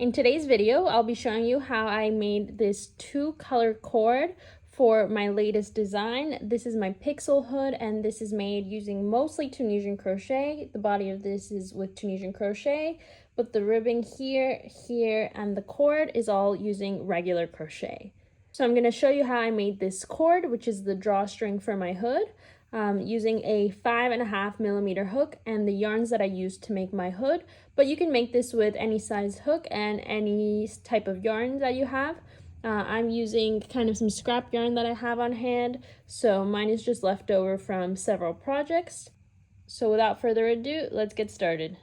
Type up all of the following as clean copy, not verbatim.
In today's video, I'll be showing you how I made this 2-color cord for my latest design. This is my pixel hood, and this is made using mostly Tunisian crochet. The body of this is with Tunisian crochet, but the ribbing here, and the cord is all using regular crochet. So I'm going to show you how I made this cord, which is the drawstring for my hood, using a 5.5mm hook and the yarns that I used to make my hood. But you can make this with any size hook and any type of yarn that you have. I'm using kind of some scrap yarn that I have on hand, so mine is just left over from several projects. So without further ado, let's get started.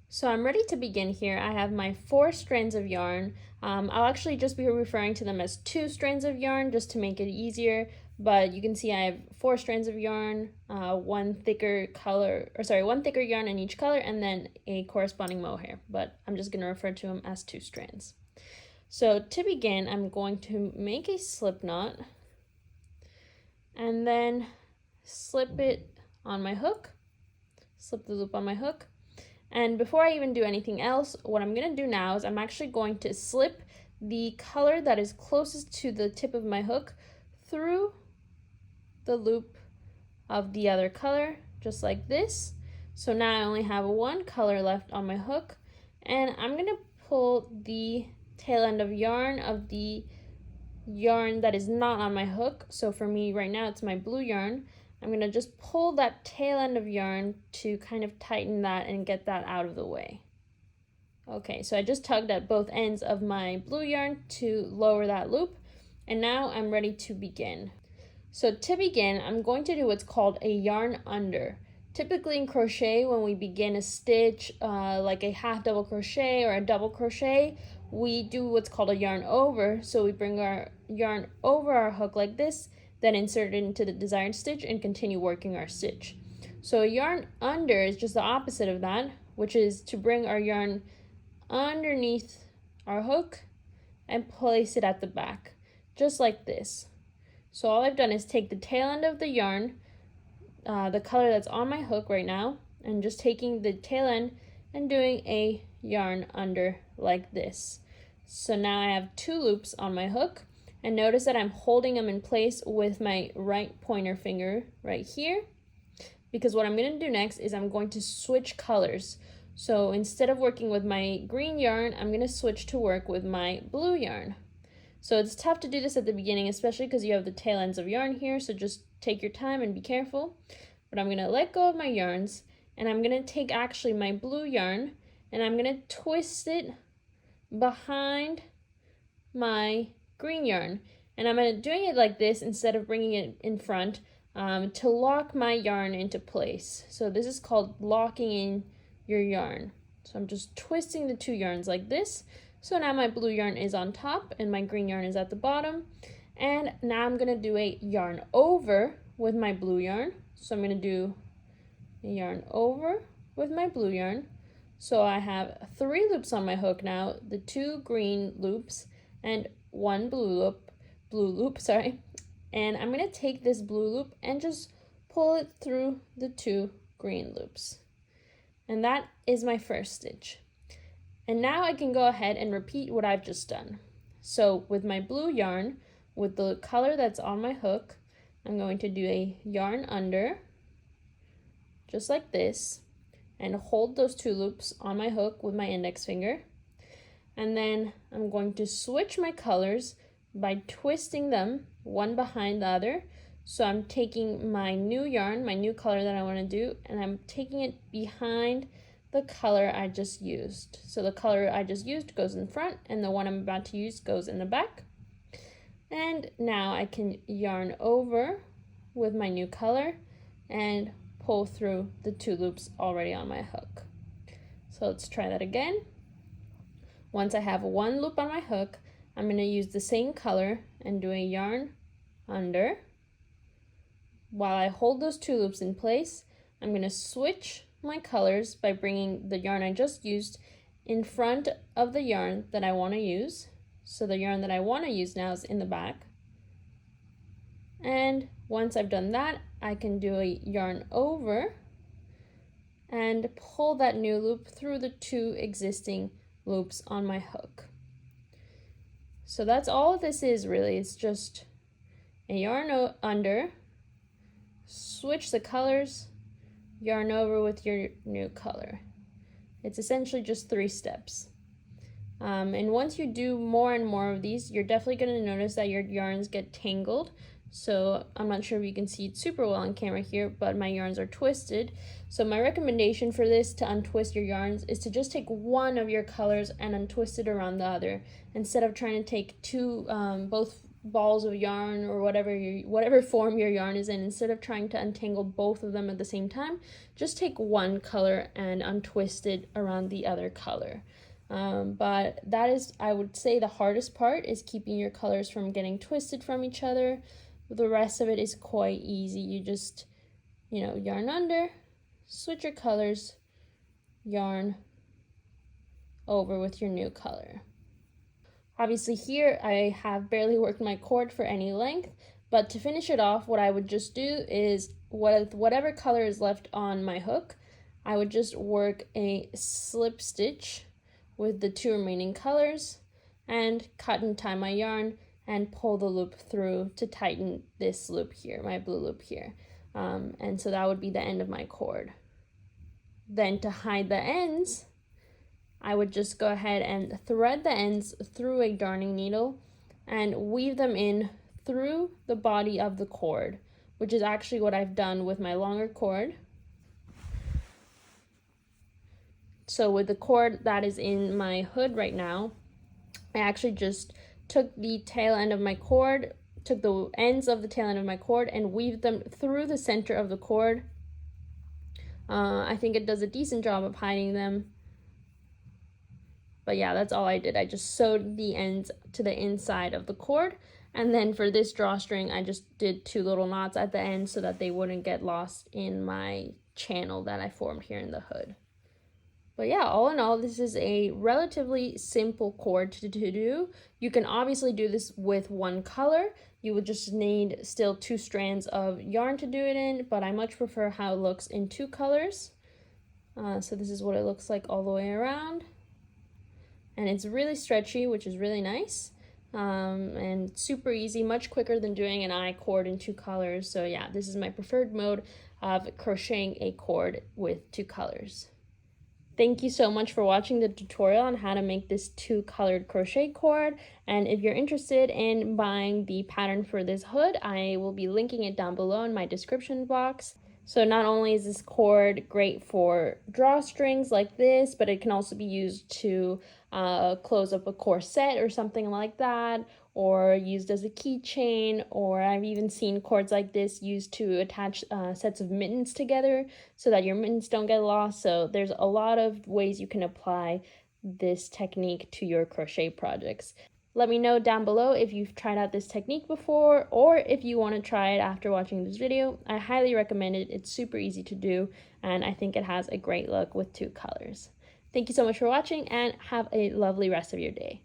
So I'm ready to begin here. I have my 4 strands of yarn. I'll actually just be referring to them as 2 strands of yarn just to make it easier, but you can see I have 4 strands of yarn, one thicker yarn in each color, and then a corresponding mohair, but I'm just gonna refer to them as 2 strands. So to begin, I'm going to make a slip knot and then slip it on my hook, slip the loop on my hook. And before I even do anything else, what I'm going to do now is I'm actually going to slip the color that is closest to the tip of my hook through the loop of the other color, just like this. So now I only have 1 color left on my hook, and I'm going to pull the tail end of the yarn that is not on my hook. So for me right now, it's my blue yarn. I'm going to just pull that tail end of yarn to kind of tighten that and get that out of the way. Okay, so I just tugged at both ends of my blue yarn to lower that loop, and now I'm ready to begin. So to begin, I'm going to do what's called a yarn under. Typically in crochet, when we begin a stitch, like a half double crochet or a double crochet, we do what's called a yarn over. So we bring our yarn over our hook like this, then insert it into the desired stitch and continue working our stitch. So a yarn under is just the opposite of that, which is to bring our yarn underneath our hook and place it at the back, just like this. So all I've done is take the tail end of the yarn, the color that's on my hook right now, and just taking the tail end and doing a yarn under like this. So now I have 2 loops on my hook. And notice that I'm holding them in place with my right pointer finger right here, because what I'm going to do next is I'm going to switch colors. So instead of working with my green yarn, I'm going to switch to work with my blue yarn. So it's tough to do this at the beginning, especially because you have the tail ends of yarn here, so just take your time and be careful. But I'm going to let go of my yarns, and I'm going to take actually my blue yarn, and I'm going to twist it behind my green yarn, and I'm doing it like this instead of bringing it in front, to lock my yarn into place. So this is called locking in your yarn. So I'm just twisting the 2 yarns like this. So now my blue yarn is on top and my green yarn is at the bottom, and now I'm gonna do a yarn over with my blue yarn. So I'm gonna do a yarn over with my blue yarn. So I have 3 loops on my hook now, the 2 green loops and 1 blue loop, and I'm going to take this blue loop and just pull it through the 2 green loops. And that is my first stitch. And now I can go ahead and repeat what I've just done. So with my blue yarn, with the color that's on my hook, I'm going to do a yarn under, just like this, and hold those 2 loops on my hook with my index finger. And then I'm going to switch my colors by twisting them one behind the other. So I'm taking my new yarn, my new color that I want to do, and I'm taking it behind the color I just used. So the color I just used goes in front, and the one I'm about to use goes in the back. And now I can yarn over with my new color and pull through the 2 loops already on my hook. So let's try that again. Once I have 1 loop on my hook, I'm going to use the same color and do a yarn under. While I hold those 2 loops in place, I'm going to switch my colors by bringing the yarn I just used in front of the yarn that I want to use. So the yarn that I want to use now is in the back. And once I've done that, I can do a yarn over and pull that new loop through the 2 existing loops on my hook. So that's all this is really. It's just a yarn under, switch the colors, yarn over with your new color. It's essentially just 3 steps. And once you do more and more of these, you're definitely going to notice that your yarns get tangled. So I'm not sure if you can see it super well on camera here, but my yarns are twisted. So my recommendation for this to untwist your yarns is to just take one of your colors and untwist it around the other, instead of trying to take both balls of yarn or whatever form your yarn is in. Instead of trying to untangle both of them at the same time, just take one color and untwist it around the other color. But that is, I would say, the hardest part is keeping your colors from getting twisted from each other. The rest of it is quite easy. You just, yarn under, switch your colors, yarn over with your new color. Obviously here I have barely worked my cord for any length, but to finish it off, what I would just do is whatever color is left on my hook, I would just work a slip stitch with the 2 remaining colors and cut and tie my yarn and pull the loop through to tighten this loop here, my blue loop here. And so that would be the end of my cord. Then to hide the ends, I would just go ahead and thread the ends through a darning needle and weave them in through the body of the cord, which is actually what I've done with my longer cord. So with the cord that is in my hood right now, I actually just took the tail end of my cord, took the ends of the tail end of my cord and weaved them through the center of the cord. I think it does a decent job of hiding them. But yeah, that's all I did. I just sewed the ends to the inside of the cord. And then for this drawstring, I just did 2 little knots at the end so that they wouldn't get lost in my channel that I formed here in the hood. But yeah, all in all, this is a relatively simple cord to do. You can obviously do this with one color. You would just need still 2 strands of yarn to do it in, but I much prefer how it looks in 2 colors. So this is what it looks like all the way around. And it's really stretchy, which is really nice. And super easy, much quicker than doing an eye cord in 2 colors. So yeah, this is my preferred mode of crocheting a cord with 2 colors. Thank you so much for watching the tutorial on how to make this 2-colored crochet cord. And if you're interested in buying the pattern for this hood, I will be linking it down below in my description box. So not only is this cord great for drawstrings like this, but it can also be used to close up a corset or something like that, or used as a keychain, or I've even seen cords like this used to attach sets of mittens together so that your mittens don't get lost. So there's a lot of ways you can apply this technique to your crochet projects. Let me know down below if you've tried out this technique before, or if you want to try it after watching this video. I highly recommend it. It's super easy to do, and I think it has a great look with 2 colors. Thank you so much for watching, and have a lovely rest of your day.